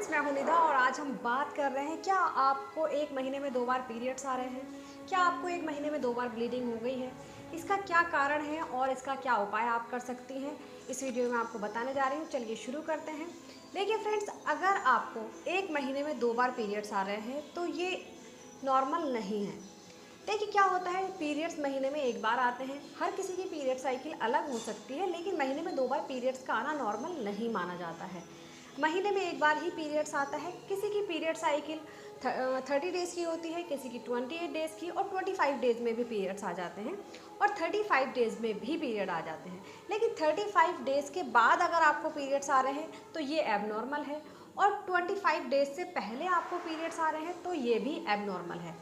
Friends, मैं हूं निदा और आज हम बात कर रहे हैं क्या आपको एक महीने में 2 बार पीरियड्स आ रहे हैं। क्या आपको एक महीने में 2 बार ब्लीडिंग हो गई है। इसका क्या कारण है और इसका क्या उपाय आप कर सकती हैं, इस वीडियो में आपको बताने जा रही हूँ। चलिए शुरू करते हैं। देखिए फ्रेंड्स, अगर आपको एक महीने में 2 बार पीरियड्स आ रहे हैं तो ये नॉर्मल नहीं है। देखिए क्या होता है, पीरियड्स महीने में एक बार आते हैं। हर किसी की पीरियड साइकिल अलग हो सकती है, लेकिन महीने में 2 बार पीरियड्स का आना नॉर्मल नहीं माना जाता है। महीने में एक बार ही पीरियड्स आता है। किसी की पीरियड साइकिल 30 डेज़ की होती है, किसी की 28 डेज़ की, और 25 डेज़ में भी पीरियड्स आ जाते हैं, और 35 डेज़ में भी पीरियड आ जाते हैं। लेकिन 35 डेज़ के बाद अगर आपको पीरियड्स आ रहे हैं तो ये एबनॉर्मल है, और 25 डेज़ से पहले आपको पीरियड्स आ रहे हैं तो ये भी एबनॉर्मल है।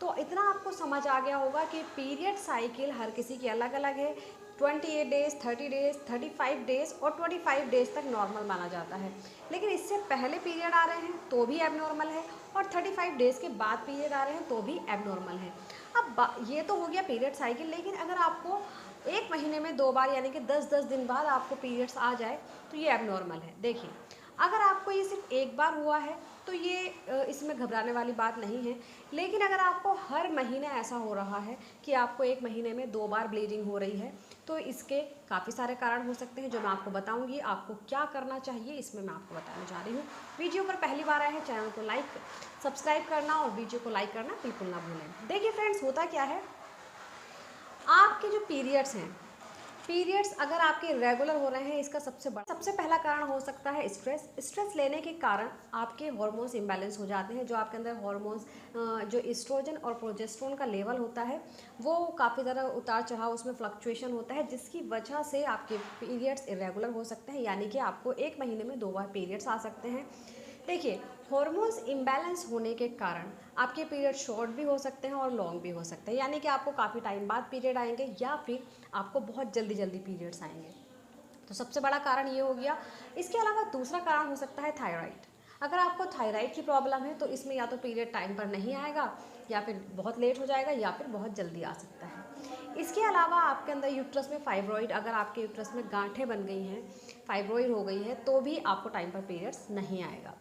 तो इतना आपको समझ आ गया होगा कि पीरियड साइकिल हर किसी की अलग अलग है। 28 डेज़, 30 डेज़, 35 डेज़ और 25 डेज़ तक नॉर्मल माना जाता है। लेकिन इससे पहले पीरियड आ रहे हैं तो भी एबनॉर्मल है, और 35 डेज़ के बाद पीरियड आ रहे हैं तो भी एबनॉर्मल है। अब ये तो हो गया पीरियड साइकिल। लेकिन अगर आपको एक महीने में 2 बार यानी कि 10-10 दिन बाद आपको पीरियड्स आ जाए तो ये एबनॉर्मल है। देखिए, अगर आपको ये सिर्फ एक बार हुआ है तो ये इसमें घबराने वाली बात नहीं है। लेकिन अगर आपको हर महीने ऐसा हो रहा है कि आपको एक महीने में 2 बार ब्लीडिंग हो रही है तो इसके काफ़ी सारे कारण हो सकते हैं, जो मैं आपको बताऊंगी। आपको क्या करना चाहिए इसमें मैं आपको बताने जा रही हूँ। वीडियो पर पहली बार आए हैं, चैनल को लाइक सब्सक्राइब करना और वीडियो को लाइक करना बिल्कुल ना भूलें। देखिए फ्रेंड्स, होता क्या है, आपके जो पीरियड्स हैं, पीरियड्स अगर आपके रेगुलर हो रहे हैं, इसका सबसे पहला कारण हो सकता है स्ट्रेस। स्ट्रेस लेने के कारण आपके हार्मोन्स इम्बैलेंस हो जाते हैं। जो आपके अंदर हार्मोन्स, जो एस्ट्रोजन और प्रोजेस्टेरोन का लेवल होता है, वो काफ़ी ज़्यादा उतार चढ़ाव, उसमें फ्लक्चुएशन होता है, जिसकी वजह से आपके पीरियड्स इरेगुलर हो सकते हैं, यानी कि आपको एक महीने में 2 बार पीरियड्स आ सकते हैं। देखिए, हार्मोन्स इम्बैलेंस होने के कारण आपके पीरियड शॉर्ट भी हो सकते हैं और लॉन्ग भी हो सकते हैं, यानी कि आपको काफ़ी टाइम बाद पीरियड आएंगे या फिर आपको बहुत जल्दी जल्दी पीरियड्स आएंगे। तो सबसे बड़ा कारण ये हो गया। इसके अलावा दूसरा कारण हो सकता है थायराइड। अगर आपको थायराइड की प्रॉब्लम है तो इसमें या तो पीरियड टाइम पर नहीं आएगा, या फिर बहुत लेट हो जाएगा, या फिर बहुत जल्दी आ सकता है। इसके अलावा आपके अंदर यूट्रस में फाइब्रॉइड, अगर आपके यूट्रस में गांठें बन गई हैं, फाइब्रॉइड हो गई है, तो भी आपको टाइम पर पीरियड्स नहीं आएगा।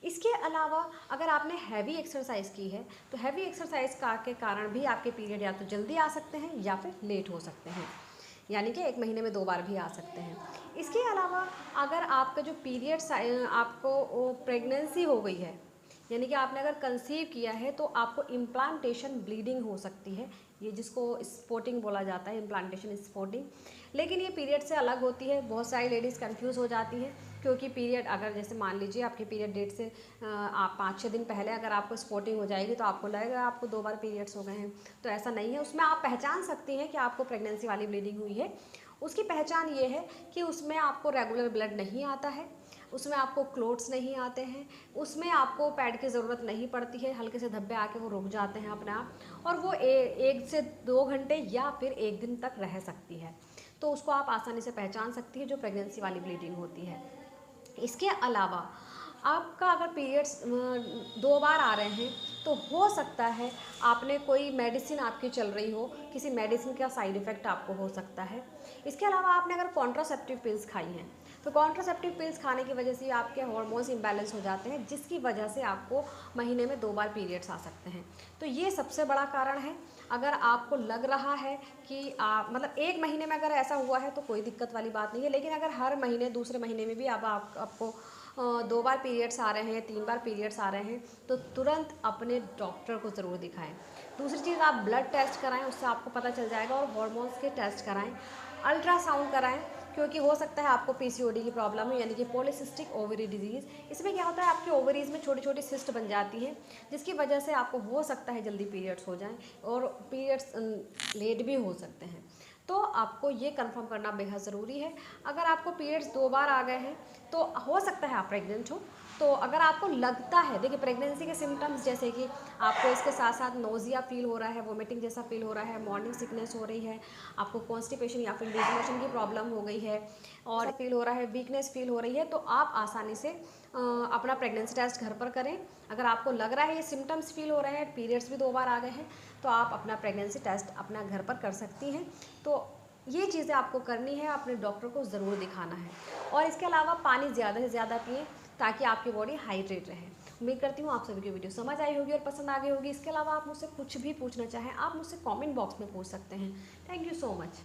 इसके अलावा अगर आपने हैवी एक्सरसाइज की है तो हैवी एक्सरसाइज के कारण भी आपके पीरियड या तो जल्दी आ सकते हैं या फिर लेट हो सकते हैं, यानी कि एक महीने में 2 बार भी आ सकते हैं। इसके अलावा अगर आपका जो पीरियड्स, आपको प्रेगनेंसी हो गई है, यानी कि आपने अगर कंसीव किया है, तो आपको इम्प्लांटेशन ब्लीडिंग हो सकती है। ये जिसको स्पॉटिंग बोला जाता है, इम्प्लांटेशन स्पॉटिंग। लेकिन ये पीरियड से अलग होती है। बहुत सारी लेडीज़ कंफ्यूज हो जाती हैं, क्योंकि पीरियड अगर जैसे मान लीजिए आपके पीरियड डेट से आप 5-6 दिन पहले अगर आपको स्पॉटिंग हो जाएगी तो आपको लगेगा आपको 2 बार पीरियड्स हो गए हैं। तो ऐसा नहीं है। उसमें आप पहचान सकती हैं कि आपको प्रेगनेंसी वाली ब्लीडिंग हुई है। उसकी पहचान ये है कि उसमें आपको रेगुलर ब्लड नहीं आता है, उसमें आपको क्लोट्स नहीं आते हैं, उसमें आपको पैड की ज़रूरत नहीं पड़ती है, हल्के से धब्बे आके वो रुक जाते हैं अपने आप, और वो 1 से 2 घंटे या फिर 1 दिन तक रह सकती है। तो उसको आप आसानी से पहचान सकती है जो प्रेगनेंसी वाली ब्लीडिंग होती है। इसके अलावा आपका अगर पीरियड्स 2 बार आ रहे हैं तो हो सकता है आपने कोई मेडिसिन आपकी चल रही हो, किसी मेडिसिन का साइड इफ़ेक्ट आपको हो सकता है। इसके अलावा आपने अगर कॉन्ट्रासेप्टिव पिल्स खाई हैं तो कॉन्ट्रासेप्टिव पिल्स खाने की वजह से आपके हार्मोन्स इम्बैलेंस हो जाते हैं, जिसकी वजह से आपको महीने में 2 बार पीरियड्स आ सकते हैं। तो ये सबसे बड़ा कारण है। अगर आपको लग रहा है कि आप मतलब एक महीने में अगर ऐसा हुआ है तो कोई दिक्कत वाली बात नहीं है। लेकिन अगर हर महीने, दूसरे महीने में भी अब आपको 2 बार पीरियड्स आ रहे हैं, 3 बार पीरियड्स आ रहे हैं, तो तुरंत अपने डॉक्टर को ज़रूर दिखाएं। दूसरी चीज़, आप ब्लड टेस्ट कराएं, उससे आपको पता चल जाएगा, और हार्मोन्स के टेस्ट कराएं, अल्ट्रासाउंड कराएं, क्योंकि हो सकता है आपको पीसीओडी की प्रॉब्लम है, यानी कि पॉलीसिस्टिक ओवरी डिजीज़। इसमें क्या होता है, आपकी ओवरीज में छोटी छोटी सिस्ट बन जाती हैं, जिसकी वजह से आपको हो सकता है जल्दी पीरियड्स हो जाएं, और पीरियड्स लेट भी हो सकते हैं। तो आपको ये कंफर्म करना बेहद ज़रूरी है। अगर आपको पीरियड्स 2 बार आ गए हैं तो हो सकता है आप प्रेग्नेंट हो। तो अगर आपको लगता है, देखिए प्रेगनेंसी के सिम्टम्स जैसे कि आपको इसके साथ साथ नोजिया फील हो रहा है, वोमिटिंग जैसा फील हो रहा है, मॉर्निंग सिकनेस हो रही है, आपको कॉन्स्टिपेशन या फिर लूज मोशन की प्रॉब्लम हो गई है, और फील हो रहा है, वीकनेस फील हो रही है, तो आप आसानी से अपना प्रेगनेंसी टेस्ट घर पर करें। अगर आपको लग रहा है ये सिम्टम्स फील हो रहे हैं, पीरियड्स भी 2 बार आ गए हैं, तो आप अपना प्रेगनेंसी टेस्ट अपना घर पर कर सकती हैं। तो ये चीज़ें आपको करनी है, अपने डॉक्टर को ज़रूर दिखाना है। और इसके अलावा पानी ज़्यादा से ज़्यादा पिएं। ताकि आपकी बॉडी हाइड्रेट रहे। उम्मीद करती हूँ आप सभी की वीडियो समझ आई होगी और पसंद आ गई होगी। इसके अलावा आप मुझसे कुछ भी पूछना चाहें आप मुझसे कमेंट बॉक्स में पूछ सकते हैं। Thank you so much.